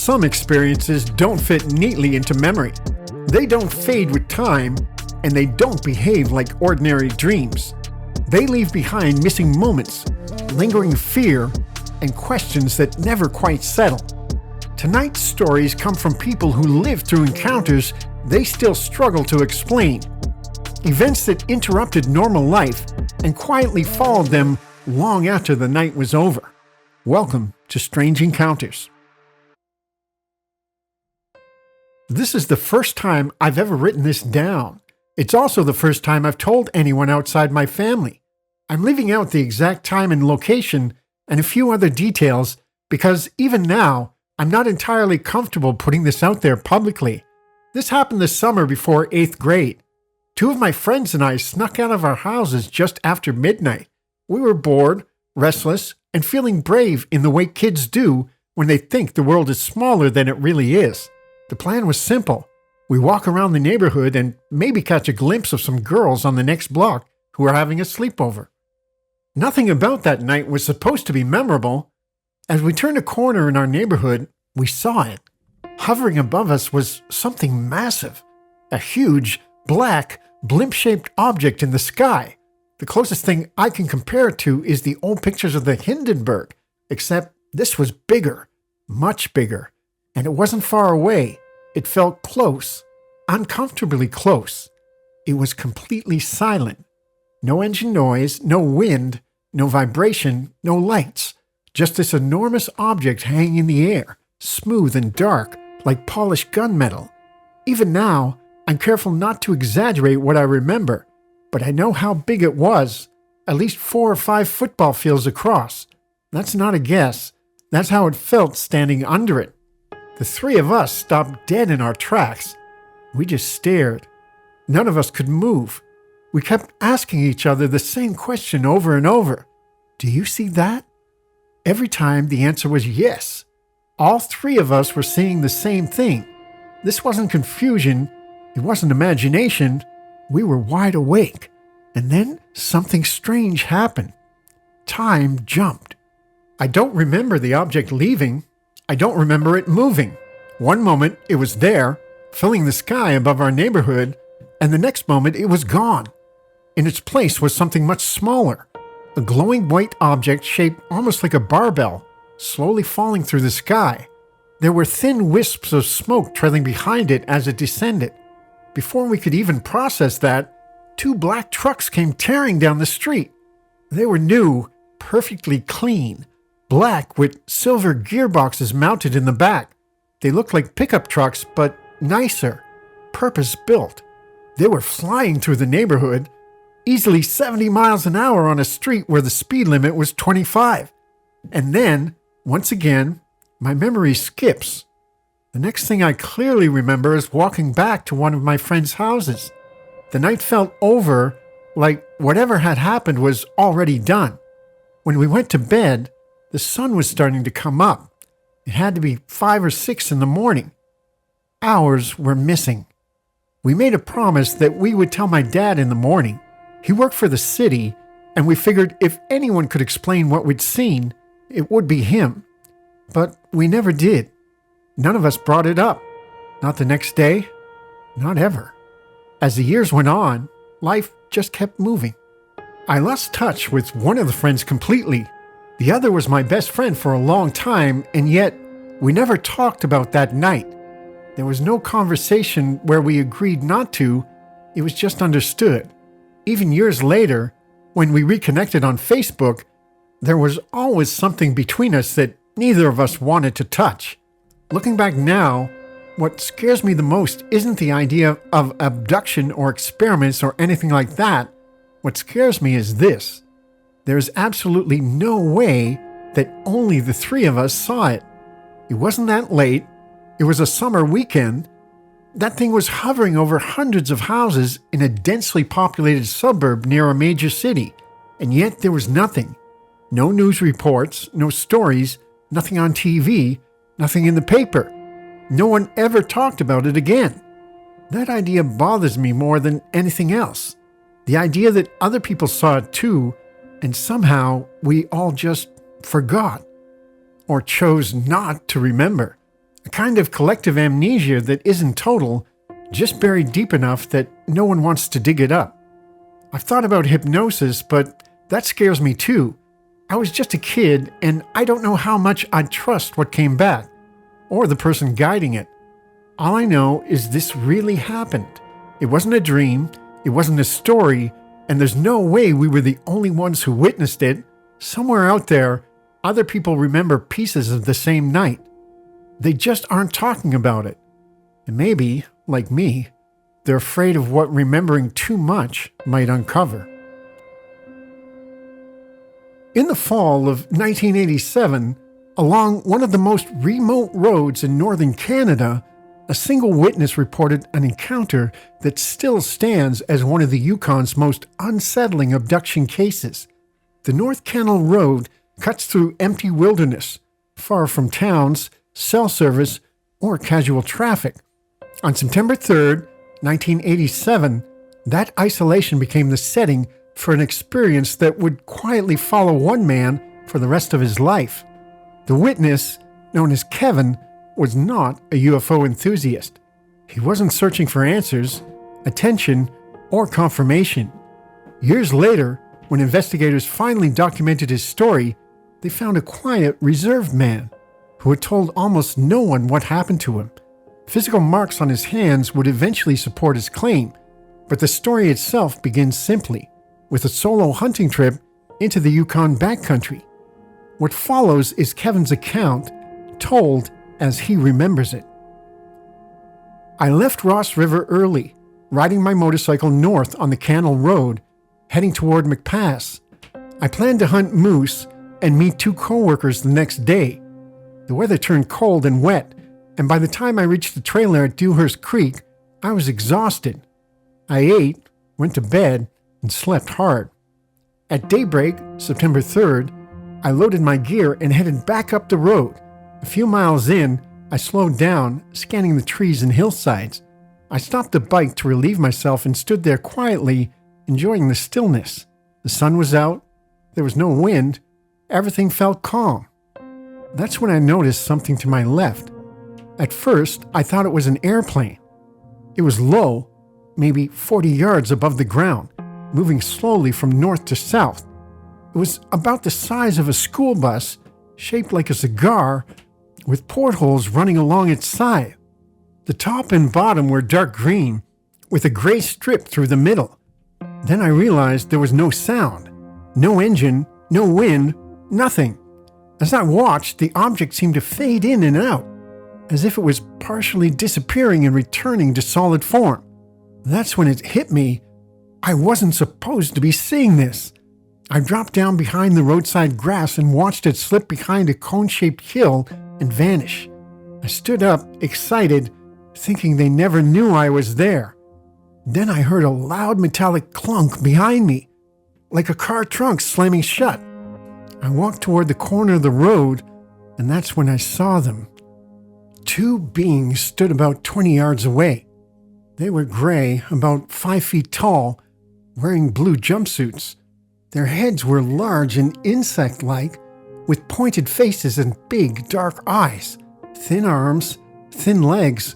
some experiences don't fit neatly into memory. They don't fade with time, and they don't behave like ordinary dreams. They leave behind missing moments, lingering fear, and questions that never quite settle. Tonight's stories come from people who lived through encounters they still struggle to explain. Events that interrupted normal life and quietly followed them long after the night was over. Welcome to Strange Encounters. This is the first time I've ever written this down. It's also the first time I've told anyone outside my family. I'm leaving out the exact time and location and a few other details because even now, I'm not entirely comfortable putting this out there publicly. This happened this summer before 8th grade. Two of my friends and I snuck out of our houses just after midnight. We were bored, restless, and feeling brave in the way kids do when they think the world is smaller than it really is. The plan was simple. We walk around the neighborhood and maybe catch a glimpse of some girls on the next block who are having a sleepover. Nothing about that night was supposed to be memorable. As we turned a corner in our neighborhood, we saw it. Hovering above us was something massive. A huge, black, blimp-shaped object in the sky. The closest thing I can compare it to is the old pictures of the Hindenburg, except this was bigger, much bigger. And it wasn't far away. It felt close, uncomfortably close. It was completely silent. No engine noise, no wind, no vibration, no lights. Just this enormous object hanging in the air, smooth and dark, like polished gunmetal. Even now, I'm careful not to exaggerate what I remember, but I know how big it was, at least 4 or 5 football fields across. That's not a guess. That's how it felt standing under it. The three of us stopped dead in our tracks. We just stared. None of us could move. We kept asking each other the same question over and over. Do you see that? Every time the answer was yes. All three of us were seeing the same thing. This wasn't confusion. It wasn't imagination. We were wide awake. And then something strange happened. Time jumped. I don't remember the object leaving. I don't remember it moving. One moment it was there, filling the sky above our neighborhood, and the next moment it was gone. In its place was something much smaller, a glowing white object shaped almost like a barbell, slowly falling through the sky. There were thin wisps of smoke trailing behind it as it descended. Before we could even process that, 2 black trucks came tearing down the street. They were new, perfectly clean, black with silver gearboxes mounted in the back. They looked like pickup trucks, but nicer, purpose-built. They were flying through the neighborhood, easily 70 miles an hour on a street where the speed limit was 25. And then, once again, my memory skips. The next thing I clearly remember is walking back to one of my friends' houses. The night felt over, like whatever had happened was already done. When we went to bed, the sun was starting to come up. It had to be 5 or 6 in the morning. Hours were missing. We made a promise that we would tell my dad in the morning. He worked for the city, and we figured if anyone could explain what we'd seen, it would be him. But we never did. None of us brought it up. Not the next day, not ever. As the years went on, life just kept moving. I lost touch with one of the friends completely. The other was my best friend for a long time, and yet we never talked about that night. There was no conversation where we agreed not to. It was just understood. Even years later, when we reconnected on Facebook, there was always something between us that neither of us wanted to touch. Looking back now, what scares me the most isn't the idea of abduction or experiments or anything like that. What scares me is this. There's absolutely no way that only the three of us saw it. It wasn't that late. It was a summer weekend. That thing was hovering over hundreds of houses in a densely populated suburb near a major city, and yet there was nothing. No news reports, no stories, nothing on TV, nothing in the paper. No one ever talked about it again. That idea bothers me more than anything else. The idea that other people saw it too, and somehow we all just forgot or chose not to remember. I kind of collective amnesia that isn't total, just buried deep enough that no one wants to dig it up. I've thought about hypnosis, but that scares me too. I was just a kid, and I don't know how much I'd trust what came back, or the person guiding it. All I know is this really happened. It wasn't a dream, it wasn't a story, and there's no way we were the only ones who witnessed it. Somewhere out there, other people remember pieces of the same night. They just aren't talking about it. And maybe, like me, they're afraid of what remembering too much might uncover. In the fall of 1987, along one of the most remote roads in northern Canada, a single witness reported an encounter that still stands as one of the Yukon's most unsettling abduction cases. The North Canol Road cuts through empty wilderness, far from towns, cell service, or casual traffic. On September 3rd, 1987, that isolation became the setting for an experience that would quietly follow one man for the rest of his life. The witness, known as Kevin, was not a UFO enthusiast. He wasn't searching for answers, attention, or confirmation. Years later, when investigators finally documented his story, they found a quiet, reserved man who had told almost no one what happened to him. Physical marks on his hands would eventually support his claim, but the story itself begins simply, with a solo hunting trip into the Yukon backcountry. What follows is Kevin's account, told as he remembers it. I left Ross River early, riding my motorcycle north on the Canol Road, heading toward McPass. I planned to hunt moose and meet 2 coworkers the next day. The weather turned cold and wet, and by the time I reached the trailer at Dewhurst Creek, I was exhausted. I ate, went to bed, and slept hard. At daybreak, September 3rd, I loaded my gear and headed back up the road. A few miles in, I slowed down, scanning the trees and hillsides. I stopped the bike to relieve myself and stood there quietly, enjoying the stillness. The sun was out, there was no wind, everything felt calm. That's when I noticed something to my left. At first, I thought it was an airplane. It was low, maybe 40 yards above the ground, moving slowly from north to south. It was about the size of a school bus, shaped like a cigar, with portholes running along its side. The top and bottom were dark green, with a gray strip through the middle. Then I realized there was no sound, no engine, no wind, nothing. As I watched, the object seemed to fade in and out, as if it was partially disappearing and returning to solid form. That's when it hit me. I wasn't supposed to be seeing this. I dropped down behind the roadside grass and watched it slip behind a cone-shaped hill and vanish. I stood up, excited, thinking they never knew I was there. Then I heard a loud metallic clunk behind me, like a car trunk slamming shut. I walked toward the corner of the road, and that's when I saw them. 2 beings stood about 20 yards away. They were gray, about 5 feet tall, wearing blue jumpsuits. Their heads were large and insect-like, with pointed faces and big, dark eyes, thin arms, thin legs.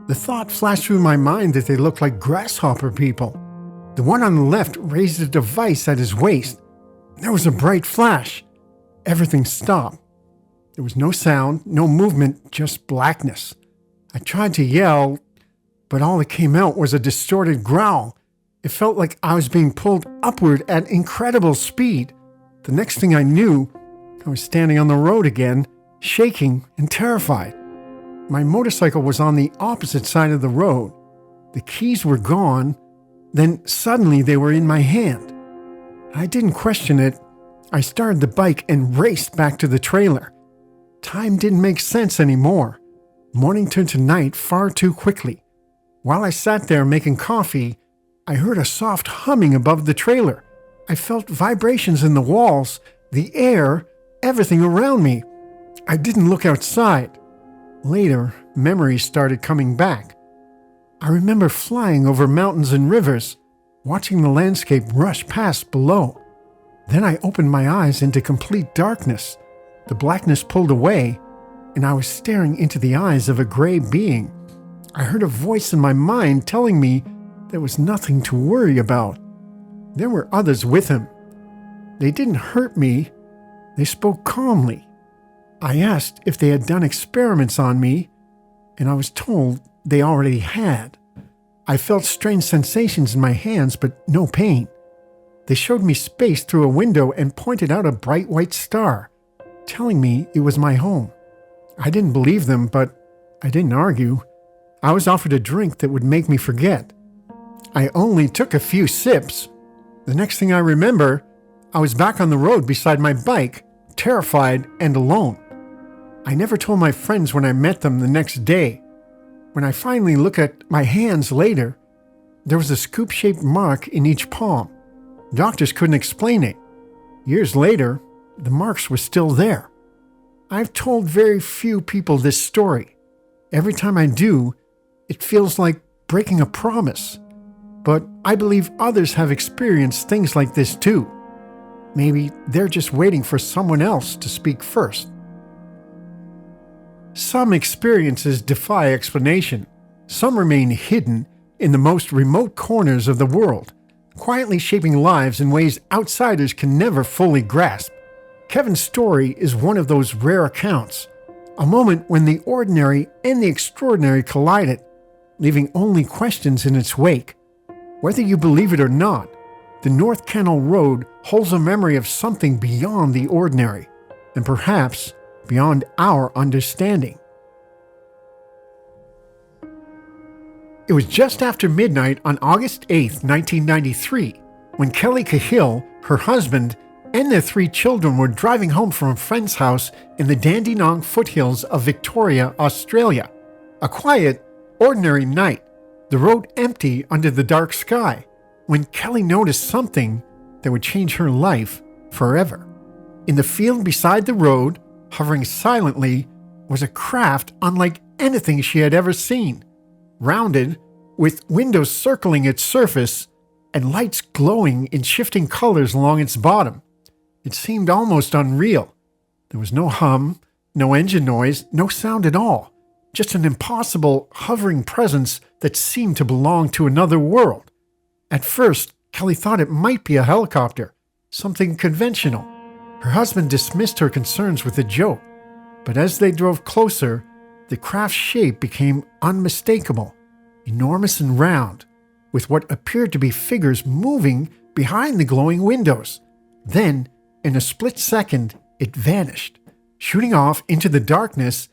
The thought flashed through my mind that they looked like grasshopper people. The one on the left raised a device at his waist. There was a bright flash. Everything stopped. There was no sound, no movement, just blackness. I tried to yell, but all that came out was a distorted growl. It felt like I was being pulled upward at incredible speed. The next thing I knew, I was standing on the road again, shaking and terrified. My motorcycle was on the opposite side of the road. The keys were gone. Then suddenly they were in my hand. I didn't question it. I started the bike and raced back to the trailer. Time didn't make sense anymore. Morning turned to night far too quickly. While I sat there making coffee, I heard a soft humming above the trailer. I felt vibrations in the walls, the air, everything around me. I didn't look outside. Later, memories started coming back. I remember flying over mountains and rivers, watching the landscape rush past below. Then I opened my eyes into complete darkness. The blackness pulled away. and I was staring into the eyes of a gray being. I heard a voice in my mind telling me there was nothing to worry about. There were others with him. They didn't hurt me. They spoke calmly. I asked if they had done experiments on me, and I was told they already had. I felt strange sensations in my hands, but no pain. They showed me space through a window and pointed out a bright white star, telling me it was my home. I didn't believe them, but I didn't argue. I was offered a drink that would make me forget. I only took a few sips. The next thing I remember, I was back on the road beside my bike, terrified and alone. I never told my friends when I met them the next day. When I finally looked at my hands later, there was a scoop-shaped mark in each palm. Doctors couldn't explain it. Years later, the marks were still there. I've told very few people this story. Every time I do, it feels like breaking a promise. But I believe others have experienced things like this too. Maybe they're just waiting for someone else to speak first. Some experiences defy explanation. Some remain hidden in the most remote corners of the world, quietly shaping lives in ways outsiders can never fully grasp. Kevin's story is one of those rare accounts, a moment when the ordinary and the extraordinary collided, leaving only questions in its wake. Whether you believe it or not, the North Canol Road holds a memory of something beyond the ordinary, and perhaps beyond our understanding. It was just after midnight on August 8, 1993, when Kelly Cahill, her husband, and their 3 children were driving home from a friend's house in the Dandenong foothills of Victoria, Australia. A quiet, ordinary night, the road empty under the dark sky, when Kelly noticed something that would change her life forever. In the field beside the road, hovering silently, was a craft unlike anything she had ever seen. Rounded, with windows circling its surface and lights glowing in shifting colors along its bottom. It seemed almost unreal. There was no hum, no engine noise, no sound at all. Just an impossible, hovering presence that seemed to belong to another world. At first, Kelly thought it might be a helicopter, something conventional. Her husband dismissed her concerns with a joke, but as they drove closer, the craft's shape became unmistakable, enormous and round, with what appeared to be figures moving behind the glowing windows. Then, in a split second, it vanished, shooting off into the darkness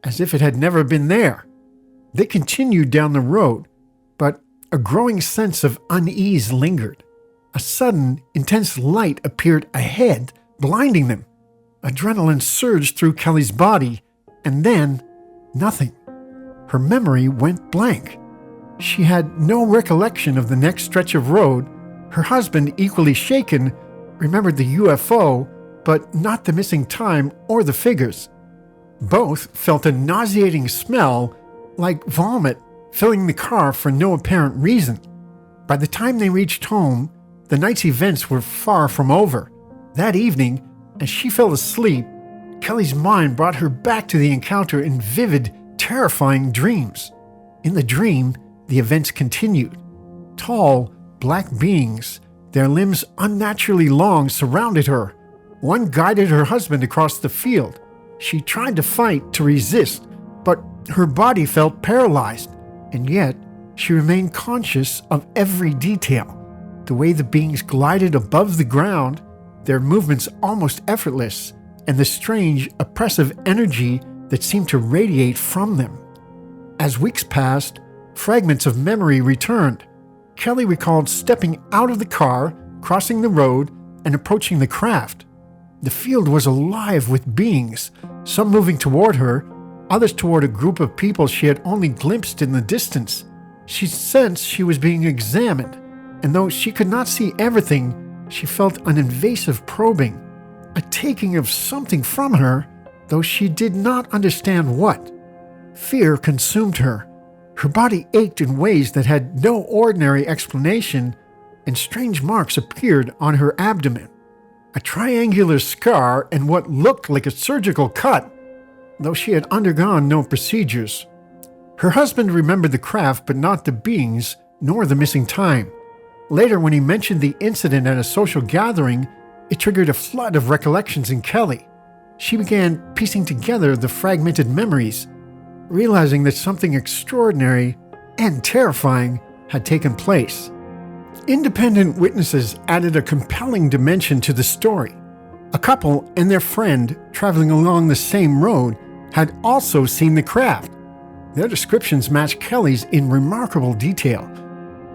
as if it had never been there. They continued down the road, but a growing sense of unease lingered. A sudden, intense light appeared ahead, blinding them. Adrenaline surged through Kelly's body, and then, nothing. Her memory went blank. She had no recollection of the next stretch of road. Her husband, equally shaken, remembered the UFO, but not the missing time or the figures. Both felt a nauseating smell, like vomit, filling the car for no apparent reason. By the time they reached home, the night's events were far from over. That evening, as she fell asleep, Kelly's mind brought her back to the encounter in vivid, terrifying dreams. In the dream, the events continued. Tall, black beings, their limbs unnaturally long, surrounded her. One guided her husband across the field. She tried to fight, to resist, but her body felt paralyzed, and yet she remained conscious of every detail. The way the beings glided above the ground, their movements almost effortless, and the strange, oppressive energy that seemed to radiate from them. As weeks passed, fragments of memory returned. Kelly recalled stepping out of the car, crossing the road, and approaching the craft. The field was alive with beings, some moving toward her, others toward a group of people she had only glimpsed in the distance. She sensed she was being examined, and though she could not see everything, she felt an invasive probing, a taking of something from her, though she did not understand what. Fear consumed her. Her body ached in ways that had no ordinary explanation, and strange marks appeared on her abdomen. A triangular scar and what looked like a surgical cut. though she had undergone no procedures. Her husband remembered the craft but not the beings nor the missing time. Later, when he mentioned the incident at a social gathering, it triggered a flood of recollections in Kelly. She began piecing together the fragmented memories, realizing that something extraordinary and terrifying had taken place. Independent witnesses added a compelling dimension to the story. A couple and their friend traveling along the same road had also seen the craft. Their descriptions matched Kelly's in remarkable detail,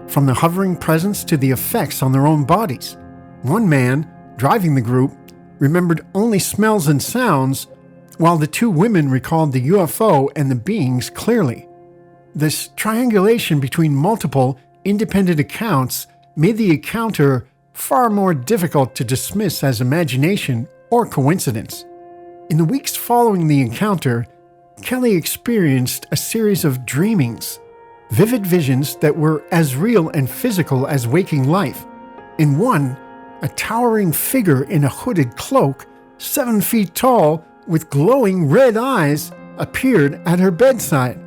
from the hovering presence to the effects on their own bodies. One man, driving the group, remembered only smells and sounds, while the two women recalled the UFO and the beings clearly. This triangulation between multiple, independent accounts made the encounter far more difficult to dismiss as imagination or coincidence. In the weeks following the encounter, Kelly experienced a series of dreamings, vivid visions that were as real and physical as waking life. In one, a towering figure in a hooded cloak, 7 feet tall, with glowing red eyes, appeared at her bedside.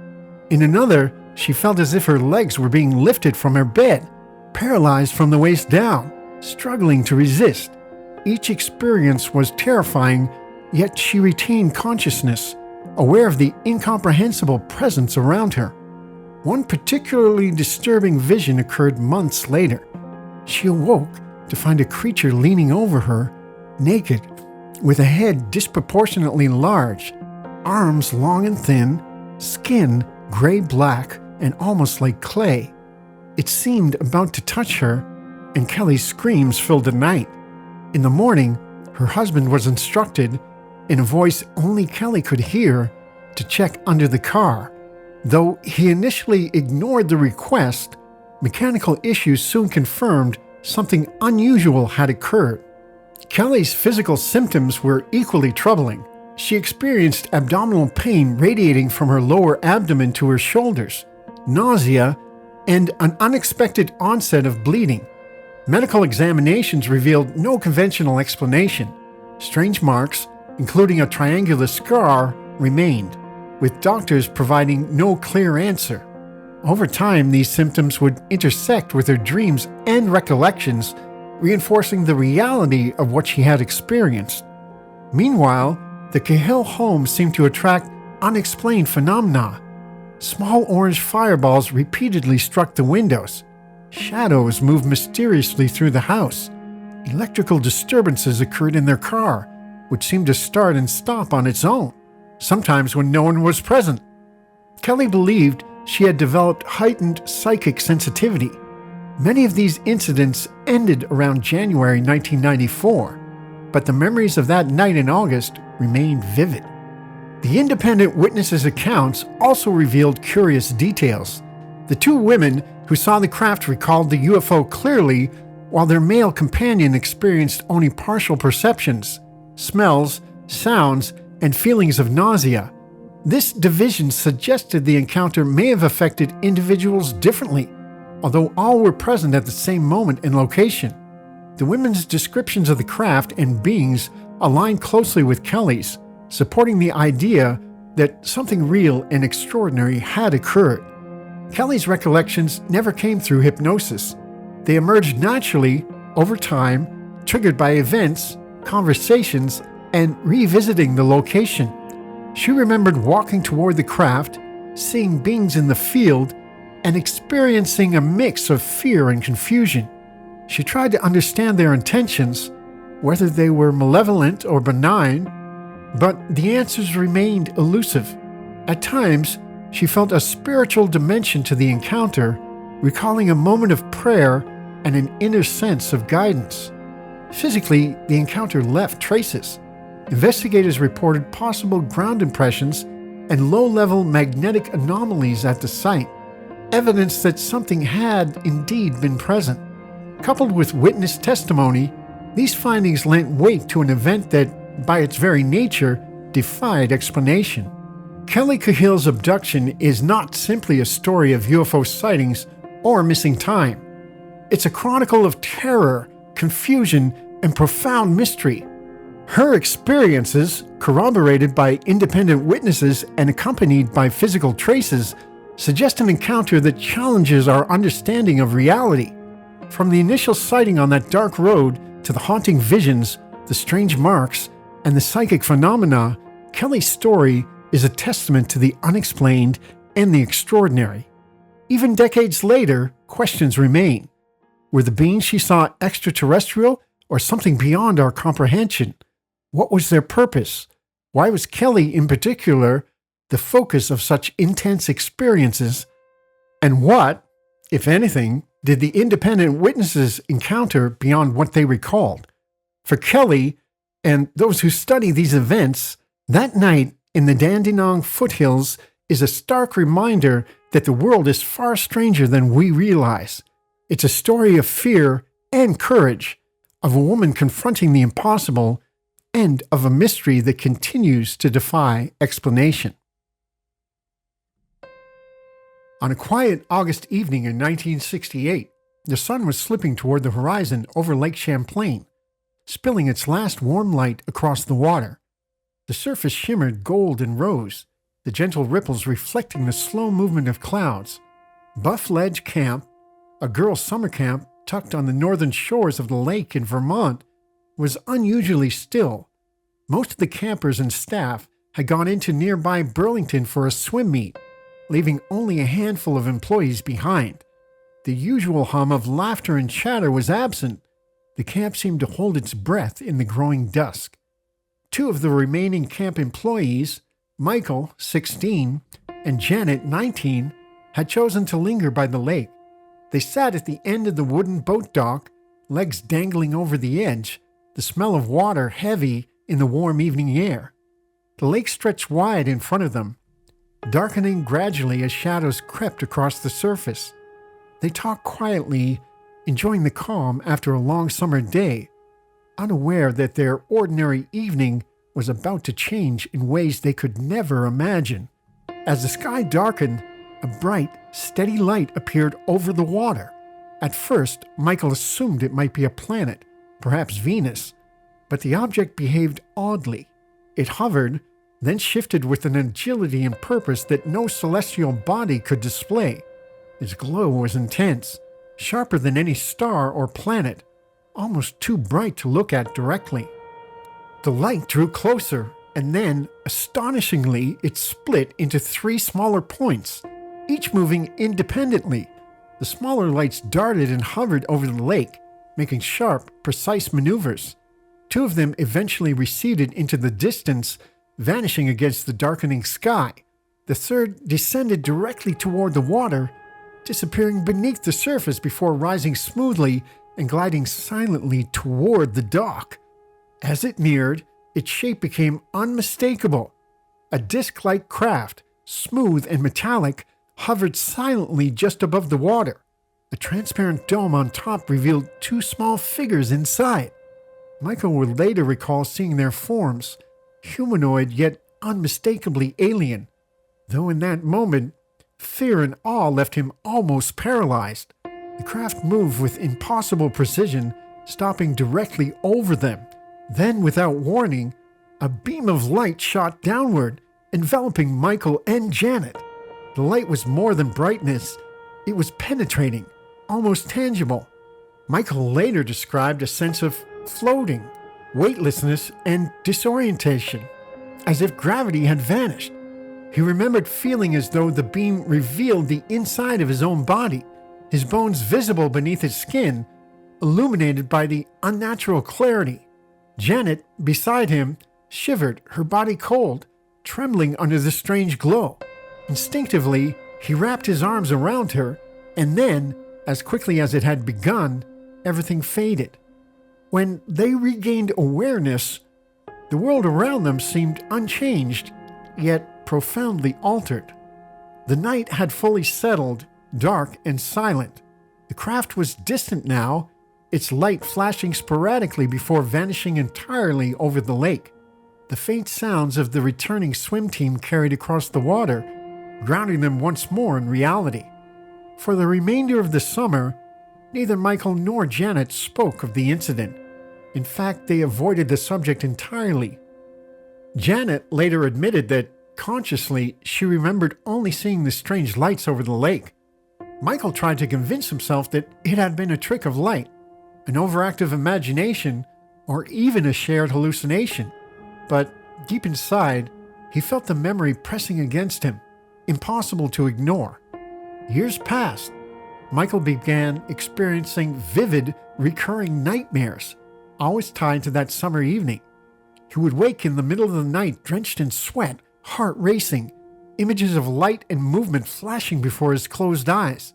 In another, she felt as if her legs were being lifted from her bed, paralyzed from the waist down, struggling to resist. Each experience was terrifying, yet she retained consciousness, aware of the incomprehensible presence around her. One particularly disturbing vision occurred months later. She awoke to find a creature leaning over her, naked, with a head disproportionately large, arms long and thin, skin gray-black and almost like clay. It seemed about to touch her, and Kelly's screams filled the night. In the morning, her husband was instructed, in a voice only Kelly could hear, to check under the car. Though he initially ignored the request, mechanical issues soon confirmed something unusual had occurred. Kelly's physical symptoms were equally troubling. She experienced abdominal pain radiating from her lower abdomen to her shoulders, nausea, and an unexpected onset of bleeding. Medical examinations revealed no conventional explanation. Strange marks, including a triangular scar, remained, with doctors providing no clear answer. Over time, these symptoms would intersect with her dreams and recollections, reinforcing the reality of what she had experienced. Meanwhile, the Cahill home seemed to attract unexplained phenomena. Small orange fireballs repeatedly struck the windows. Shadows moved mysteriously through the house. Electrical disturbances occurred in their car, which seemed to start and stop on its own, sometimes when no one was present. Kelly believed she had developed heightened psychic sensitivity. Many of these incidents ended around January 1994, but the memories of that night in August remained vivid. The independent witnesses' accounts also revealed curious details. The two women who saw the craft recalled the UFO clearly, while their male companion experienced only partial perceptions, smells, sounds, and feelings of nausea. This division suggested the encounter may have affected individuals differently, although all were present at the same moment and location. The women's descriptions of the craft and beings aligned closely with Kelly's, supporting the idea that something real and extraordinary had occurred. Kelly's recollections never came through hypnosis. They emerged naturally over time, triggered by events, conversations, and revisiting the location. She remembered walking toward the craft, seeing beings in the field, and experiencing a mix of fear and confusion. She tried to understand their intentions, whether they were malevolent or benign, but the answers remained elusive. At times, she felt a spiritual dimension to the encounter, recalling a moment of prayer and an inner sense of guidance. Physically, the encounter left traces. Investigators reported possible ground impressions and low-level magnetic anomalies at the site, evidence that something had indeed been present. Coupled with witness testimony, these findings lent weight to an event that, by its very nature, defied explanation. Kelly Cahill's abduction is not simply a story of UFO sightings or missing time. It's a chronicle of terror, confusion, and profound mystery. Her experiences, corroborated by independent witnesses and accompanied by physical traces, suggest an encounter that challenges our understanding of reality. From the initial sighting on that dark road to the haunting visions, the strange marks, and the psychic phenomena, Kelly's story is a testament to the unexplained and the extraordinary. Even decades later, questions remain. Were the beings she saw extraterrestrial or something beyond our comprehension? What was their purpose? Why was Kelly, in particular, the focus of such intense experiences? And what, if anything, did the independent witnesses encounter beyond what they recalled? For Kelly and those who study these events, that night in the Dandenong foothills is a stark reminder that the world is far stranger than we realize. It's a story of fear and courage, of a woman confronting the impossible, and of a mystery that continues to defy explanation. On a quiet August evening in 1968, the sun was slipping toward the horizon over Lake Champlain, spilling its last warm light across the water. The surface shimmered gold and rose, the gentle ripples reflecting the slow movement of clouds. Buff Ledge Camp, a girls' summer camp tucked on the northern shores of the lake in Vermont, was unusually still. Most of the campers and staff had gone into nearby Burlington for a swim meet, leaving only a handful of employees behind. The usual hum of laughter and chatter was absent. The camp seemed to hold its breath in the growing dusk. Two of the remaining camp employees, Michael, 16, and Janet, 19, had chosen to linger by the lake. They sat at the end of the wooden boat dock, legs dangling over the edge, the smell of water heavy in the warm evening air. The lake stretched wide in front of them, darkening gradually as shadows crept across the surface. They talked quietly, enjoying the calm after a long summer day, unaware that their ordinary evening was about to change in ways they could never imagine. As the sky darkened, a bright, steady light appeared over the water. At first, Michael assumed it might be a planet, perhaps Venus, but the object behaved oddly. It hovered, then shifted with an agility and purpose that no celestial body could display. Its glow was intense, sharper than any star or planet, almost too bright to look at directly. The light drew closer, and then, astonishingly, it split into 3 smaller points, each moving independently. The smaller lights darted and hovered over the lake, making sharp, precise maneuvers. 2 of them eventually receded into the distance, vanishing against the darkening sky. The third descended directly toward the water, disappearing beneath the surface before rising smoothly and gliding silently toward the dock. As it neared, its shape became unmistakable. A disc-like craft, smooth and metallic, hovered silently just above the water. A transparent dome on top revealed 2 small figures inside. Michael would later recall seeing their forms, humanoid yet unmistakably alien, though in that moment, fear and awe left him almost paralyzed. The craft moved with impossible precision, stopping directly over them. Then, without warning, a beam of light shot downward, enveloping Michael and Janet. The light was more than brightness. It was penetrating, almost tangible. Michael later described a sense of floating, weightlessness, and disorientation, as if gravity had vanished. He remembered feeling as though the beam revealed the inside of his own body, his bones visible beneath his skin, illuminated by the unnatural clarity. Janet, beside him, shivered, her body cold, trembling under the strange glow. Instinctively, he wrapped his arms around her, and then, as quickly as it had begun, everything faded. When they regained awareness, the world around them seemed unchanged, yet profoundly altered. The night had fully settled, dark and silent. The craft was distant now, its light flashing sporadically before vanishing entirely over the lake. The faint sounds of the returning swim team carried across the water, grounding them once more in reality. For the remainder of the summer, neither Michael nor Janet spoke of the incident. In fact, they avoided the subject entirely. Janet later admitted that consciously she remembered only seeing the strange lights over the lake. Michael tried to convince himself that it had been a trick of light, an overactive imagination, or even a shared hallucination. But deep inside, he felt the memory pressing against him, impossible to ignore. Years passed. Michael began experiencing vivid, recurring nightmares, always tied to that summer evening. He would wake in the middle of the night drenched in sweat, heart racing, images of light and movement flashing before his closed eyes.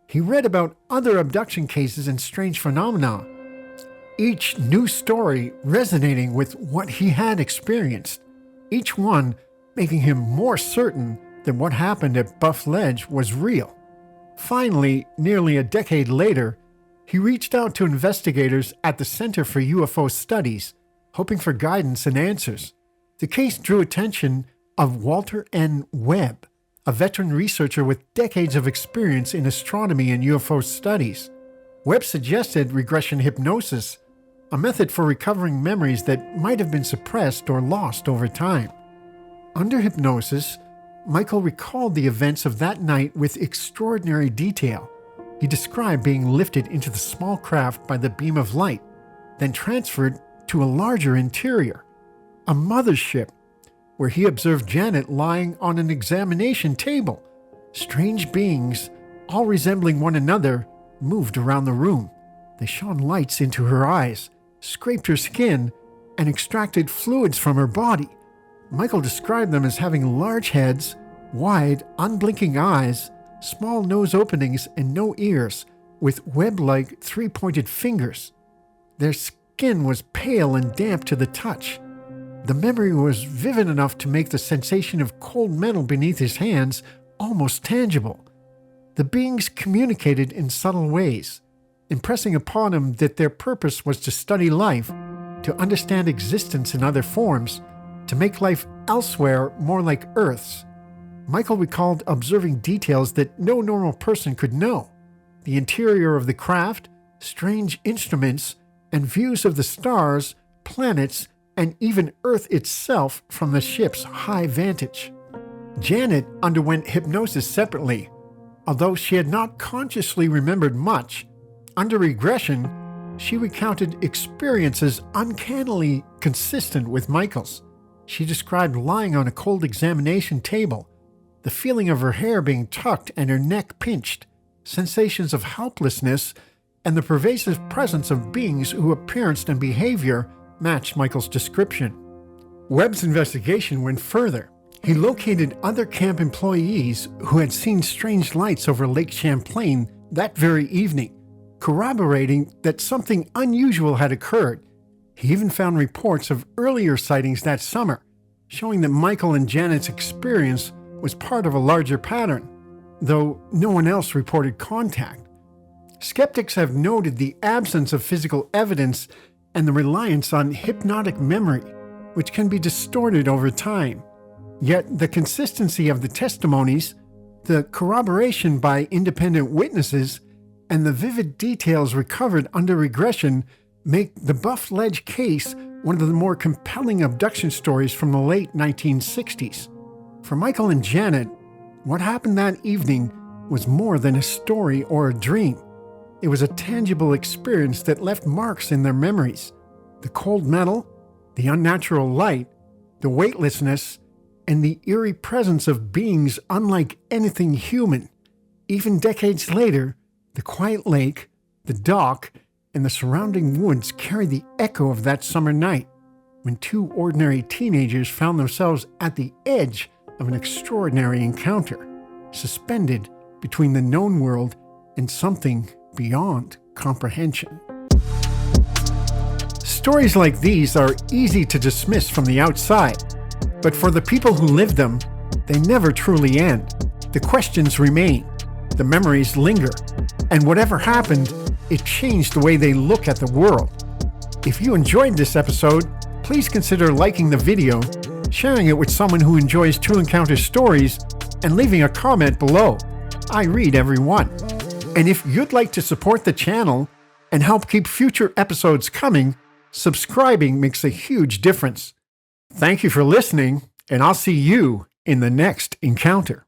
He read about other abduction cases and strange phenomena, each new story resonating with what he had experienced, each one making him more certain that what happened at Buff Ledge was real. Finally, nearly a decade later, he reached out to investigators at the Center for UFO Studies, hoping for guidance and answers. The case drew attention of Walter N. Webb, a veteran researcher with decades of experience in astronomy and UFO studies. Webb suggested regression hypnosis, a method for recovering memories that might have been suppressed or lost over time. Under hypnosis, Michael recalled the events of that night with extraordinary detail. He described being lifted into the small craft by the beam of light, then transferred to a larger interior, a mothership, where he observed Janet lying on an examination table. Strange beings, all resembling one another, moved around the room. They shone lights into her eyes, scraped her skin, and extracted fluids from her body. Michael described them as having large heads, wide, unblinking eyes, small nose openings, and no ears, with web-like three-pointed fingers. Their skin was pale and damp to the touch. The memory was vivid enough to make the sensation of cold metal beneath his hands almost tangible. The beings communicated in subtle ways, impressing upon him that their purpose was to study life, to understand existence in other forms, to make life elsewhere more like Earth's. Michael recalled observing details that no normal person could know: the interior of the craft, strange instruments, and views of the stars, planets, and even Earth itself from the ship's high vantage. Janet underwent hypnosis separately. Although she had not consciously remembered much, under regression, she recounted experiences uncannily consistent with Michael's. She described lying on a cold examination table, the feeling of her hair being tucked and her neck pinched, sensations of helplessness, and the pervasive presence of beings whose appearance and behavior matched Michael's description. Webb's investigation went further. He located other camp employees who had seen strange lights over Lake Champlain that very evening, corroborating that something unusual had occurred. He even found reports of earlier sightings that summer, showing that Michael and Janet's experience was part of a larger pattern, though no one else reported contact. Skeptics have noted the absence of physical evidence and the reliance on hypnotic memory, which can be distorted over time. Yet the consistency of the testimonies, the corroboration by independent witnesses, and the vivid details recovered under regression make the Buff Ledge case one of the more compelling abduction stories from the late 1960s. For Michael and Janet, what happened that evening was more than a story or a dream. It was a tangible experience that left marks in their memories. The cold metal, the unnatural light, the weightlessness, and the eerie presence of beings unlike anything human. Even decades later, the quiet lake, the dock, and the surrounding woods carry the echo of that summer night, when two ordinary teenagers found themselves at the edge of an extraordinary encounter, suspended between the known world and something beyond comprehension. Stories like these are easy to dismiss from the outside, but for the people who live them, they never truly end. The questions remain, the memories linger, and whatever happened, it changed the way they look at the world. If you enjoyed this episode, please consider liking the video, sharing it with someone who enjoys True Encounter stories, and leaving a comment below. I read every one. And if you'd like to support the channel and help keep future episodes coming, Subscribing makes a huge difference. Thank you for listening, and I'll see you in the next encounter.